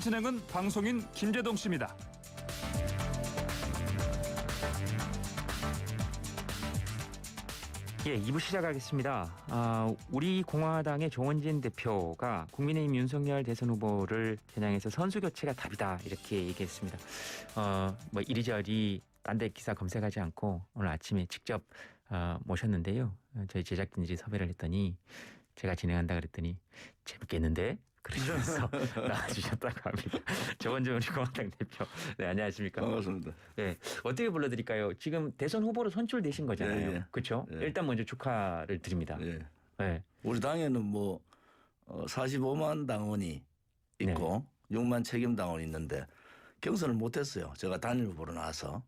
진행은 방송인 김재동 씨입니다. 예, 2부 시작하겠습니다. 우리 공화당의 조원진 대표가 국민의힘 윤석열 대선 후보를 겨냥해서 선수 교체가 답이다 이렇게 얘기했습니다. 뭐 이리저리 딴 데 기사 검색하지 않고 오늘 아침에 직접 모셨는데요. 저희 제작진들이 섭외를 했더니 제가 진행한다 그랬더니 재밌겠는데? 그러시면서 나와주셨다고 합니다. 조원진 우리 공화당 대표. 네, 안녕하십니까? 반갑습니다. 네, 어떻게 불러드릴까요? 지금 대선 후보로 선출되신 거잖아요. 예. 그렇죠? 예. 일단 먼저 축하를 드립니다. 예. 네. 우리 당에는 뭐 45만 당원이 있고 6만 책임 당원이 있는데 경선을 못했어요. 제가 단일 후보로 나와서.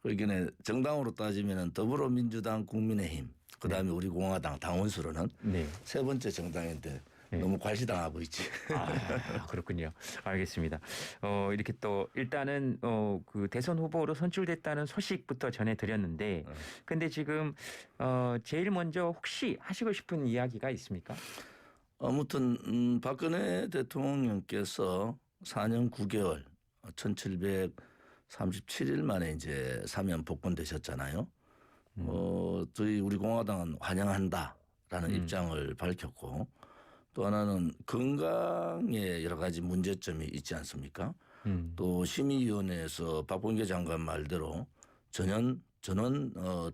그러기에 정당으로 따지면 더불어민주당, 국민의힘, 그다음에 우리 공화당 당원수로는 네. 세 번째 정당인데 네. 너무 과시당하고 있지. 그렇군요. 알겠습니다. 이렇게 또 일단은 그 대선 후보로 선출됐다는 소식부터 전해드렸는데, 근데 지금 제일 먼저 혹시 하시고 싶은 이야기가 있습니까? 아무튼 박근혜 대통령께서 4년 9개월 1737일 만에 이제 사면 복권되셨잖아요. 저희 우리 공화당은 환영한다라는 입장을 밝혔고 또 하나는 건강에 여러 가지 문제점이 있지 않습니까? 또 심의위원회에서 박범계 장관 말대로 전원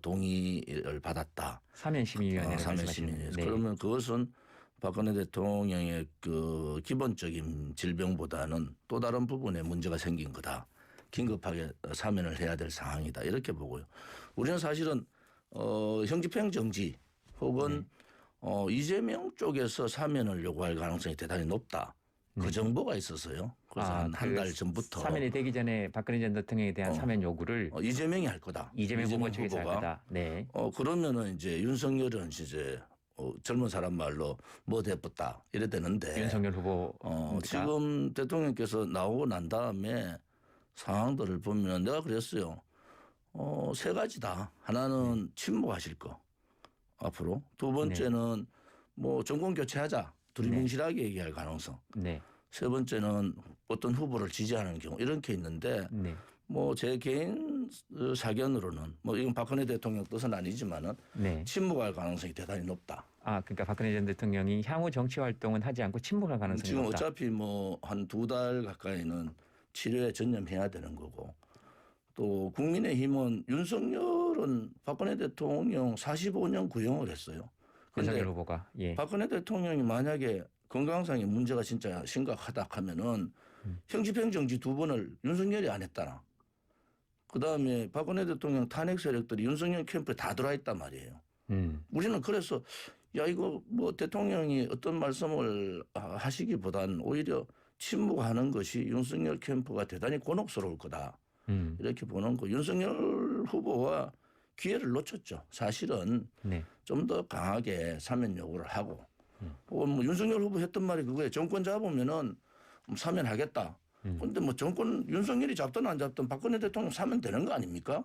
동의를 받았다. 사면심의위원회 사면심의위원회. 네. 그러면 그것은 박근혜 대통령의 그 기본적인 질병보다는 또 다른 부분에 문제가 생긴 거다. 긴급하게 사면을 해야 될 상황이다. 이렇게 보고요. 우리는 사실은 형집행 정지 혹은 이재명 쪽에서 사면을 요구할 가능성이 대단히 높다. 그 정보가 있었어요. 그래서 한 달 전부터 사면이 되기 전에 박근혜 전 대통령에 대한 사면 요구를 이재명이 할 거다. 이재명 후보 측에서 할 거다. 네. 그러면은 이제 윤석열은 이제 젊은 사람 말로 뭐 대뿌다 이래 되는데 윤석열 후보 지금 대통령께서 나오고 난 다음에 상황들을 보면 내가 그랬어요. 세 가지다. 하나는 침묵하실 거. 앞으로. 두 번째는 뭐 정권 교체하자. 두리뭉실하게 얘기할 가능성. 네. 세 번째는 어떤 후보를 지지하는 경우 이런 게 있는데 네. 뭐 제 개인 사견으로는 뭐 이건 박근혜 대통령 뜻은 아니지만은 네. 침묵할 가능성이 대단히 높다. 그러니까 박근혜 전 대통령이 향후 정치 활동은 하지 않고 침묵할 가능성이 지금 높다. 어차피 뭐 한 2달 가까이는 치료에 전념해야 되는 거고 또 국민의힘은 윤석열은 박근혜 대통령 45년 구형을 했어요. 그런데 윤석열 후보가 박근혜 대통령이 만약에 건강상의 문제가 진짜 심각하다 하면은 형집행정지 2번을 윤석열이 안 했다나. 그다음에 박근혜 대통령 탄핵 세력들이 윤석열 캠프에 다 들어와 있단 말이에요. 우리는 그래서 야 이거 뭐 대통령이 어떤 말씀을 하시기보다는 오히려 침묵하는 것이 윤석열 캠프가 대단히 곤혹스러울 거다. 이렇게 보는 거. 윤석열 후보와 기회를 놓쳤죠. 사실은 네. 좀 더 강하게 사면 요구를 하고 혹은 뭐 윤석열 후보 했던 말이 그거예요. 정권 잡으면은 사면하겠다. 그런데 뭐 정권 윤석열이 잡든 안 잡든 박근혜 대통령 사면 되는 거 아닙니까?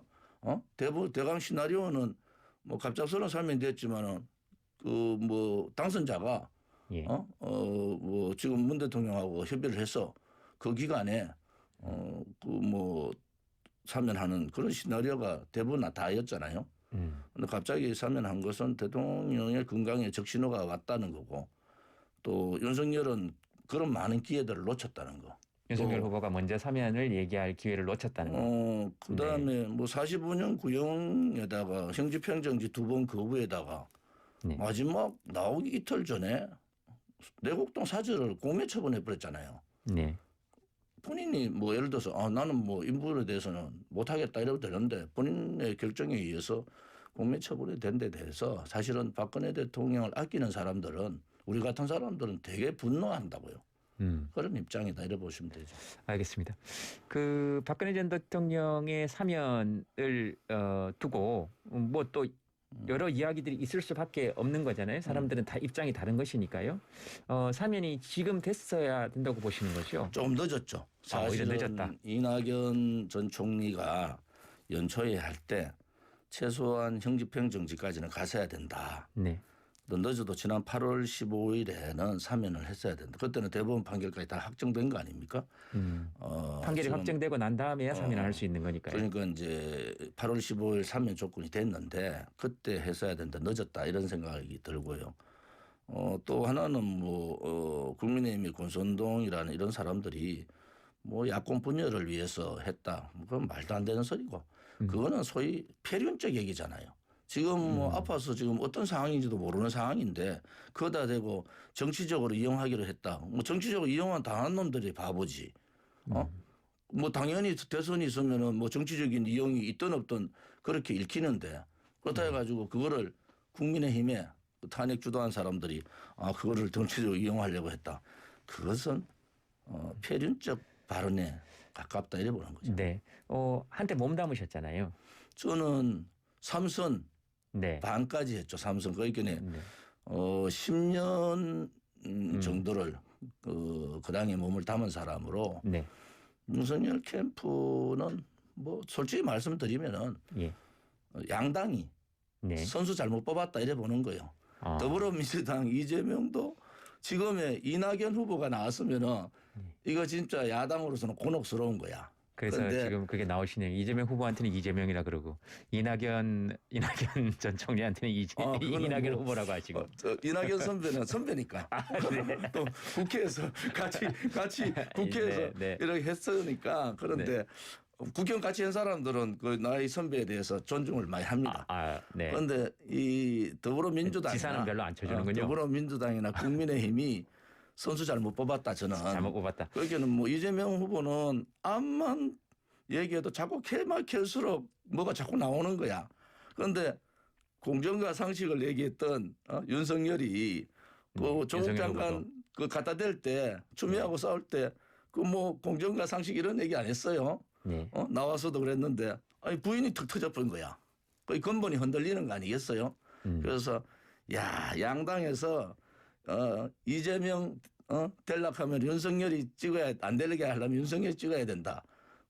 대강 시나리오는 뭐 갑작스러운 사면이 됐지만은 그 뭐 당선자가 뭐 지금 문 대통령하고 협의를 해서 그 기간에 그 뭐 사면하는 그런 시나리오가 대부분 다였잖아요. 근데 갑자기 사면한 것은 대통령의 건강에 적신호가 왔다는 거고 또 윤석열은 그런 많은 기회들을 놓쳤다는 거. 윤석열 후보가 먼저 사면을 얘기할 기회를 놓쳤다는 거. 그다음에 뭐 45년 구형에다가 형집행정지 2번 거부에다가 마지막 나오기 이틀 전에 내곡동 사저를 공매 처분해 버렸잖아요. 네. 본인이 뭐 예를 들어서 나는 뭐 인물에 대해서는 못하겠다 이러면 되는데 본인의 결정에 의해서 공매 처분이 된 데 대해서 사실은 박근혜 대통령을 아끼는 사람들은 우리 같은 사람들은 되게 분노한다고요. 그런 입장이다 이래 보시면 되죠. 알겠습니다. 그 박근혜 전 대통령의 사면을 두고 뭐 또 여러 이야기들이 있을 수밖에 없는 거잖아요. 사람들은 다 입장이 다른 것이니까요. 사면이 지금 됐어야 된다고 보시는 거죠? 좀 늦었죠. 오히려 사실은 늦었다. 이낙연 전 총리가 연초에 할 때 최소한 형집행정지까지는 갔어야 된다. 네. 또 늦어도 지난 8월 15일에는 사면을 했어야 된다. 그때는 대법원 판결까지 다 확정된 거 아닙니까? 판결이 지금, 확정되고 난 다음에야 사면을 할 수 있는 거니까요. 그러니까 이제 8월 15일 사면 조건이 됐는데 그때 했어야 된다. 늦었다 이런 생각이 들고요. 또 하나는 국민의힘의 권선동이라는 이런 사람들이 야권 분열을 위해서 했다. 그건 말도 안 되는 소리고. 그거는 소위 폐륜적 얘기잖아요. 지금 아파서 지금 어떤 상황인지도 모르는 상황인데 그거다 대고 정치적으로 이용하기로 했다. 정치적으로 이용한 당한 놈들이 바보지. 당연히 대선이 있으면은 정치적인 이용이 있든 없든 그렇게 읽히는데 그렇다 해가지고 그거를 국민의힘에 탄핵 주도한 사람들이 그거를 정치적으로 이용하려고 했다. 그것은 폐륜적 발언에 가깝다 이래 보는 거죠. 네. 한때 몸담으셨잖아요. 저는 삼선 네. 반까지 했죠. 삼선 그러니까 10년 정도를 그 당에 몸을 담은 사람으로 네. 윤석열 캠프는 솔직히 말씀드리면은 예. 양당이 네. 선수 잘못 뽑았다 이래 보는 거예요. 더불어민주당 이재명도 지금의 이낙연 후보가 나왔으면은 이거 진짜 야당으로서는 곤혹스러운 거야. 그래서 지금 그게 나오시네요. 이재명 후보한테는 이재명이라 그러고 이낙연 전 총리한테는 이낙연 후보라고 하시고. 이낙연 선배는 선배니까. 네. 또 국회에서 같이 국회에서 네. 이렇게 했으니까 그런데 국회의원 같이 한 사람들은 그 나이 선배에 대해서 존중을 많이 합니다. 네. 그런데 이 더불어민주당이나 지사는 별로 안 쳐주는군요. 더불어민주당이나 국민의힘이 선수 잘못 뽑았다 저는. 잘못 뽑았다. 그러니까는 이재명 후보는 암만 얘기해도 자꾸 캘만 캘수록 뭐가 자꾸 나오는 거야. 그런데 공정과 상식을 얘기했던 윤석열이 조국 장관 그 갖다 댈 때 추미애하고 싸울 때 그 공정과 상식 이런 얘기 안 했어요. 네. 나와서도 그랬는데 부인이 툭 터져버린 거야. 거의 근본이 흔들리는 거 아니겠어요? 그래서 양당에서 이재명 델락하면 윤석열이 찍어야 안 되게 하려면 윤석열이 찍어야 된다.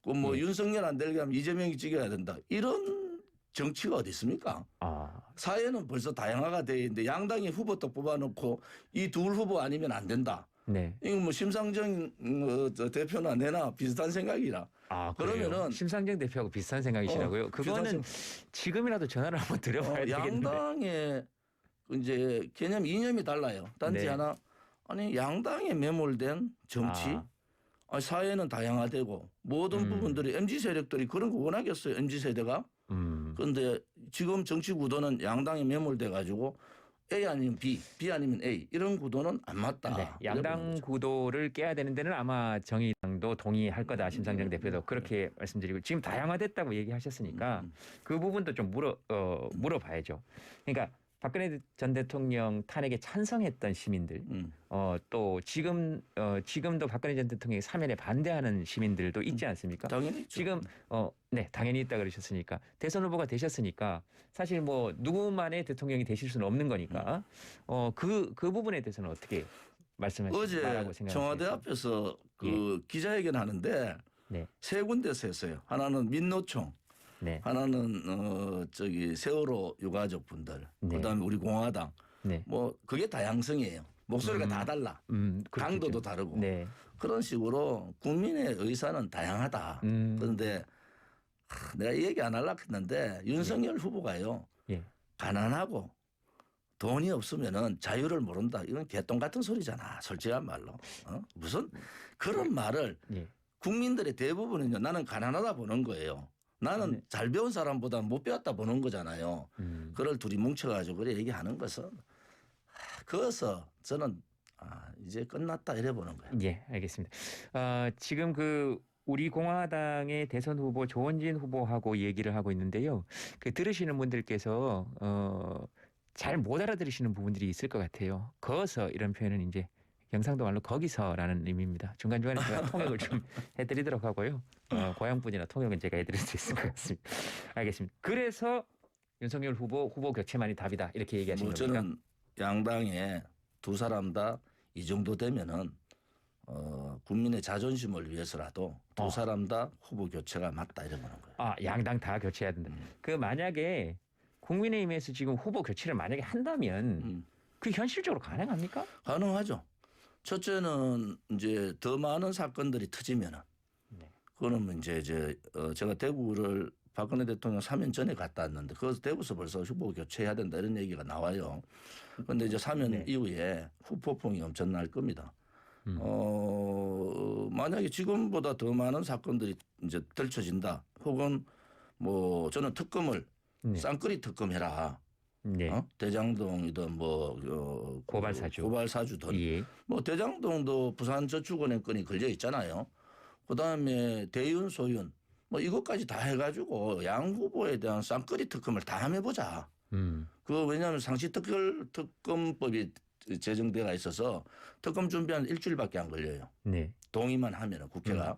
윤석열 안 되게 하면 이재명이 찍어야 된다. 이런 정치가 어디 있습니까? 사회는 벌써 다양화가 돼 있는데 양당이 후보 또 뽑아놓고 이 둘 후보 아니면 안 된다. 네. 이거 심상정 대표나 내나 비슷한 생각이라. 그러면은 심상정 대표하고 비슷한 생각이시라고요? 그거는 지금이라도 전화를 한번 드려봐야 되겠는데. 양당의 이제 개념 이념이 달라요. 단지 하나 양당에 매몰된 정치. 사회는 다양화되고 모든 부분들이 MZ 세력들이 그런 거 원하겠어요. MZ 세대가. 그런데 지금 정치 구도는 양당에 매몰돼 가지고 A 아니면 B, B 아니면 A 이런 구도는 안 맞다. 네, 양당 구도를 깨야 되는 데는 아마 정의당도 동의할 거다. 심상정 대표도 그렇게 말씀드리고 지금 다양화됐다고 얘기하셨으니까 그 부분도 좀 물어봐야죠. 그러니까 박근혜 전 대통령 탄핵에 찬성했던 시민들, 또 지금도 박근혜 전 대통령의 사면에 반대하는 시민들도 있지 않습니까? 당연히 있죠. 지금 네, 당연히 있다 그러셨으니까 대선 후보가 되셨으니까 사실 누구만의 대통령이 되실 수는 없는 거니까 그 부분에 대해서는 어떻게 말씀하시고 어제 청와대 앞에서 기자회견 하는데 세 군데서 했어요. 하나는 민노총. 네. 하나는 세월호 유가족 분들, 그다음에 우리 공화당, 그게 다양성이에요. 목소리가 다 달라, 강도도 다르고 그런 식으로 국민의 의사는 다양하다. 그런데 내가 이 얘기 안 하려고 했는데 윤석열 후보가요, 가난하고 돈이 없으면은 자유를 모른다. 이건 개똥 같은 소리잖아. 솔직한 말로. 무슨 그런 말을 국민들의 대부분은요, 나는 가난하다 보는 거예요. 나는 잘 배운 사람보다 못 배웠다 보는 거잖아요. 그걸 둘이 뭉쳐가지고 그래 얘기하는 것은 그어서 저는 이제 끝났다 이래 보는 거예요. 예, 알겠습니다. 지금 우리 공화당의 대선 후보 조원진 후보하고 얘기를 하고 있는데요. 들으시는 분들께서 잘 못 알아들으시는 부분들이 있을 것 같아요. 거어서 이런 표현은 이제 경상도 말로 거기서라는 의미입니다. 중간중간에 제가 통역을 좀 해드리도록 하고요. 고향분이나 통역은 제가 해드릴 수 있을 것 같습니다. 알겠습니다. 그래서 윤석열 후보 교체만이 답이다 이렇게 얘기하신 겁니까? 저는 양당에 두 사람 다 이 정도 되면은 국민의 자존심을 위해서라도 두 사람 다 후보 교체가 맞다 이러는 거예요. 양당 다 교체해야 된다. 만약에 국민의힘에서 지금 후보 교체를 만약에 한다면 그 현실적으로 가능합니까? 가능하죠. 첫째는 이제 더 많은 사건들이 터지면은 네. 그거는 이제 제가 대구를 박근혜 대통령 사면 전에 갔다 왔는데 그래서 대구에서 벌써 후보 교체해야 된다 이런 얘기가 나와요. 그런데 이제 사면 네. 이후에 후폭풍이 엄청날 겁니다. 만약에 지금보다 더 많은 사건들이 이제 펼쳐진다. 혹은 뭐 저는 특검을 네. 쌍끌이 특검해라. 네. 대장동이든 뭐 고발사주든 예. 뭐 대장동도 부산저축은행 건이 걸려 있잖아요. 그다음에 대윤 소윤 뭐 이것까지 다 해가지고 양 후보에 대한 쌍끌이 특검을 다 한번 해보자. 그 왜냐하면 상시특검법이 제정되어 있어서 특검 준비한 일주일밖에 안 걸려요. 네. 동의만 하면은 국회가.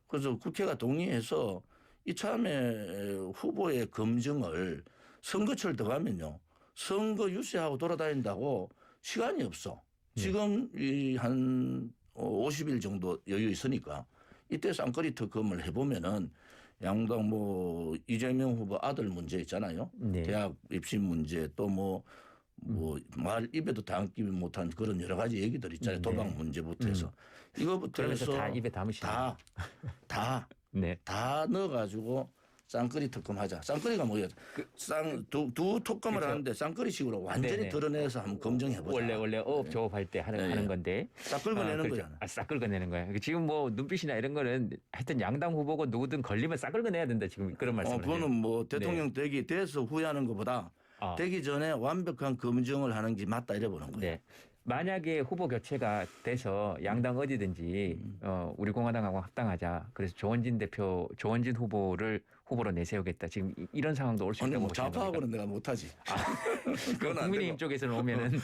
그래서 국회가 동의해서 이참에 후보의 검증을 선거철 들어가면요. 선거 유세하고 돌아다닌다고 시간이 없어. 지금 한 50일 정도 여유 있으니까 이때 쌍끌이 특검을 해보면은 양당 뭐 이재명 후보 아들 문제 있잖아요. 네. 대학 입시 문제 또 뭐 말 입에도 담기 못한 그런 여러 가지 얘기들 있잖아요. 도박 문제부터 해서 이거부터 해서 다 입에 담으시네요. 네. 다 넣어가지고 쌍끌이 특검하자. 쌍끌이가 뭐예요? 두 특검을 그렇죠. 하는데 쌍끌이식으로 완전히 네네. 드러내서 한번 검증해보자. 원래 어업 조업할 때 하는 건데 싹 긁어내는 그렇죠. 거잖아. 싹 긁어내는 거야. 지금 뭐 눈빛이나 이런 거는 하여튼 양당 후보고 누구든 걸리면 싹 긁어내야 된다. 지금 그런 말씀을 해요. 그거는 뭐 대통령 되기 돼서 후회하는 것보다 되기 전에 완벽한 검증을 하는 게 맞다 이래 보는 거예요. 네. 만약에 후보 교체가 돼서 양당 어디든지 우리 공화당하고 합당하자. 그래서 조원진 후보를 후보로 내세우겠다. 지금 이런 상황도 올 수 아니 있다고 뭐 보시는 겁니까? 좌파하고는 내가 못하지. 그건 안 국민의힘 되고. 쪽에서는 오면은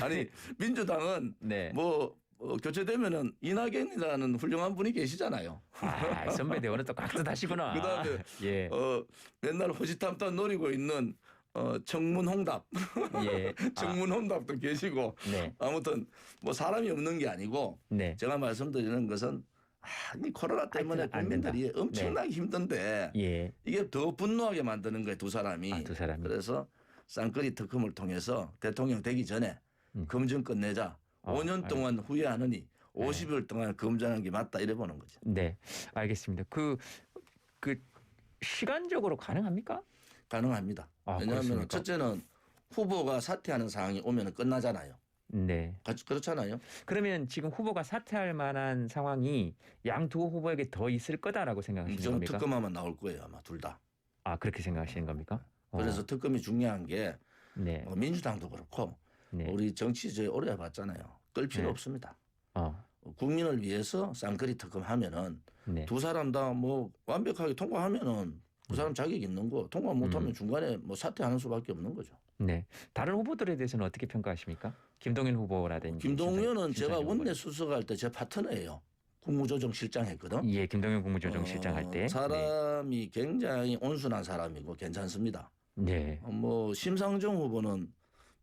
아니 민주당은 네. 뭐 교체되면은 이낙연이라는 훌륭한 분이 계시잖아요. 아, 선배 대우는 또 깍듯하시구나. 그다음에 예. 맨날 호시탐탐 노리고 있는 청문홍답, 예. 청문홍답도 계시고 네. 아무튼 뭐 사람이 없는 게 아니고 네. 제가 말씀드리는 것은 이 코로나 때문에 하여튼 안 된다. 국민들이 엄청나게 힘든데 예. 이게 더 분노하게 만드는 거예요 두 사람이. 두 사람이. 그래서 쌍끌이 특검을 통해서 대통령 되기 전에 검증 끝내자. 5년 동안 후회하느니 50일 동안 검증하는 게 맞다 이래 보는 거죠. 네. 알겠습니다. 그 시간적으로 가능합니까? 가능합니다. 왜냐하면 그렇습니까? 첫째는 후보가 사퇴하는 상황이 오면 끝나잖아요. 네. 그렇잖아요. 그러면 지금 후보가 사퇴할 만한 상황이 양 두 후보에게 더 있을 거다라고 생각하시는 저는 겁니까? 특검하면 나올 거예요 아마 둘 다. 그렇게 생각하시는 겁니까? 그래서 특검이 중요한 게 네. 민주당도 그렇고 네. 우리 정치 이제 오래 해봤잖아요. 끌 필요 네. 없습니다. 어. 국민을 위해서 쌍끌이 특검하면은 네. 두 사람 다 뭐 완벽하게 통과하면은 그 사람 자격 있는 거 통과 못하면 중간에 뭐 사퇴하는 수밖에 없는 거죠. 네. 다른 후보들에 대해서는 어떻게 평가하십니까? 김동연 후보라든지. 김동연은 심상정 제가 후보. 원내 수석할 때 제 파트너예요. 국무조정실장 했거든. 예, 김동연 국무조정실장 할 때. 사람이 굉장히 온순한 사람이고 괜찮습니다. 네. 뭐 심상정 후보는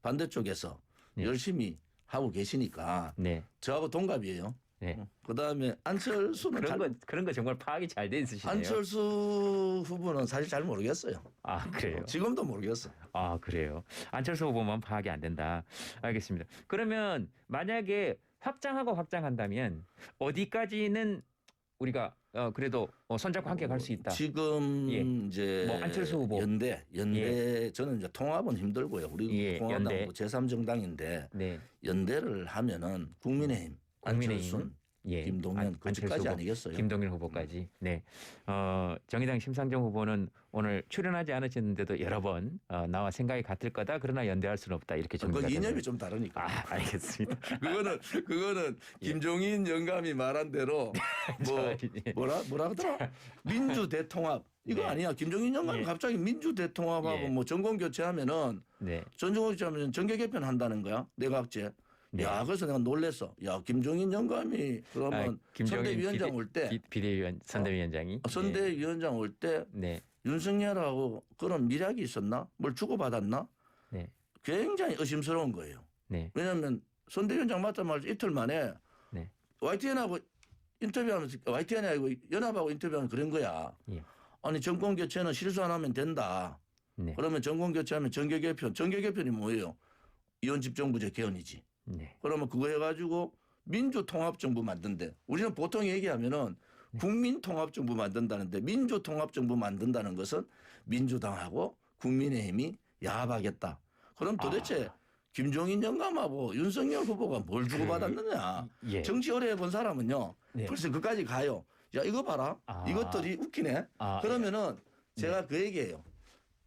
반대쪽에서 네. 열심히 하고 계시니까 네. 저하고 동갑이에요. 네. 그다음에 안철수는 그런 거 정말 파악이 잘 돼 있으시네요. 안철수 후보는 사실 잘 모르겠어요. 그래요. 지금도 모르겠어. 그래요. 안철수 후보만 파악이 안 된다. 알겠습니다. 그러면 만약에 확장한다면 어디까지는 우리가 그래도 손잡고 함께 갈 수 있다. 지금 예. 이제 뭐 안철수 후보. 연대 저는 이제 통합은 힘들고요. 우리 공화당 연대. 제3정당인데 네. 연대를 하면은 국민의힘, 안철수, 김동연 그까지 아니겠어요? 김동연 후보까지. 네. 정의당 심상정 후보는 오늘 출연하지 않으셨는데도 여러 번 나와 생각이 같을 거다. 그러나 연대할 수는 없다. 이렇게 그 정리가 이념이 되네요. 좀 다르니까. 알겠습니다. 그거는 김종인 영감이 말한 대로 뭐라 그러더라? 민주 대통합 이거 네. 아니야. 김종인 영감이 갑자기 민주 대통합하고 뭐 정권 교체하면은 전정 교체하면 정계 개편 한다는 거야. 내각제. 야, 그래서 내가 놀랬어. 야, 김종인 영감이 그러면 선대위원장 올 때 선대위원장이 선대위원장 올 때 윤석열하고 그런 미략이 있었나? 뭘 주고받았나? 굉장히 의심스러운 거예요. 왜냐하면 선대위원장 맡자마자 이틀 만에 YTN하고 인터뷰하면서 YTN이 아니고 연합하고 인터뷰하면 그런 거야. 아니 정권 교체는 실수 안 하면 된다. 그러면 정권 교체하면 정계 개편이 뭐예요? 이원집정부제 개헌이지. 네. 그러면 그거 해가지고 민주통합정부 만든대. 우리는 보통 얘기하면은 국민통합정부 만든다는데 민주통합정부 만든다는 것은 민주당하고 국민의힘이 야합하겠다. 그럼 도대체 김종인 영감하고 윤석열 후보가 뭘 주고받았느냐. 예. 정치 오래 해본 사람은요. 네. 벌써 그까지 가요. 야 이거 봐라. 이것들이 웃기네. 그러면은 제가 그 얘기예요.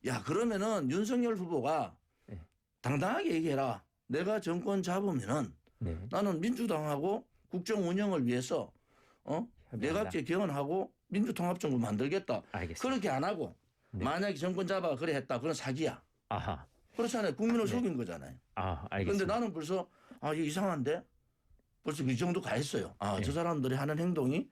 야 그러면은 윤석열 후보가 네. 당당하게 얘기해라. 내가 정권 잡으면은 네. 나는 민주당하고 국정 운영을 위해서 내각제 개헌하고 민주통합정부 만들겠다. 알겠습니다. 그렇게 안 하고 네. 만약에 정권 잡아 그래 했다. 그건 사기야. 아하. 그렇잖아요. 국민을 속인 거잖아요. 알겠습니다. 그런데 나는 벌써 이거 이상한데 벌써 그 정도 가 있어요. 네. 저 사람들이 하는 행동이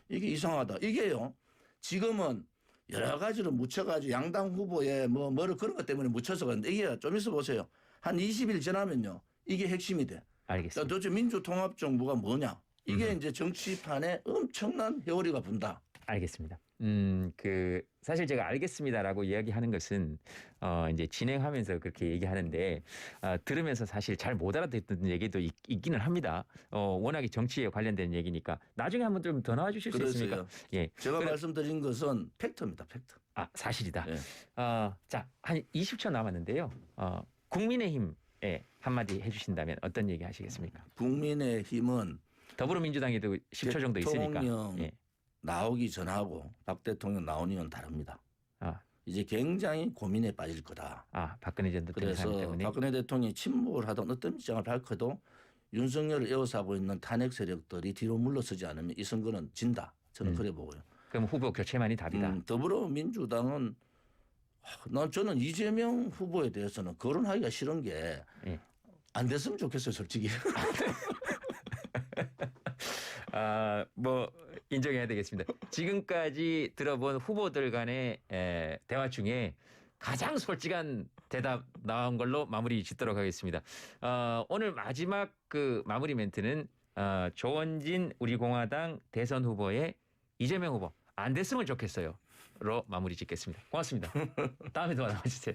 이게 이상하다. 이게요. 지금은 여러 가지로 묻혀가지고 양당 후보에 뭐를 그런 것 때문에 묻혀서 그런데 이게 좀 있어 보세요. 한 20일 지나면요. 이게 핵심이 돼. 알겠습니다. 도대체 민주통합정부가 뭐냐? 이게 이제 정치판에 엄청난 회오리가 분다. 알겠습니다. 그 사실 제가 알겠습니다라고 이야기하는 것은 이제 진행하면서 그렇게 얘기하는데 들으면서 사실 잘 못 알아듣는 얘기도 있기는 합니다. 워낙에 정치에 관련된 얘기니까 나중에 한번 좀 더 나와 주실 수 있습니까? 예. 제가 말씀드린 것은 팩트입니다. 팩트. 사실이다. 예. 자, 한 20초 남았는데요. 국민의힘에 한마디 해주신다면 어떤 얘기 하시겠습니까? 국민의힘은 더불어민주당에도 10초 정도 있으니까. 대통령 예. 나오기 전하고 박 대통령 나오는 건 다릅니다. 이제 굉장히 고민에 빠질 거다. 박근혜 전 대통령 사람 그래서 때문에. 박근혜 대통령이 침묵을 하던 어떤 입장을 밝혀도 윤석열을 에워싸고 있는 탄핵 세력들이 뒤로 물러서지 않으면 이 선거는 진다. 저는 그래 보고요. 그럼 후보 교체만이 답이다. 더불어민주당은 저는 이재명 후보에 대해서는 거론하기가 싫은 게 안 됐으면 좋겠어요, 솔직히. 뭐 인정해야 되겠습니다. 지금까지 들어본 후보들 간의 대화 중에 가장 솔직한 대답 나온 걸로 마무리 짓도록 하겠습니다. 오늘 마지막 그 마무리 멘트는 조원진 우리 공화당 대선 후보의 이재명 후보 안 됐으면 좋겠어요.로 마무리 짓겠습니다. 고맙습니다. 다음에 또 나와주세요.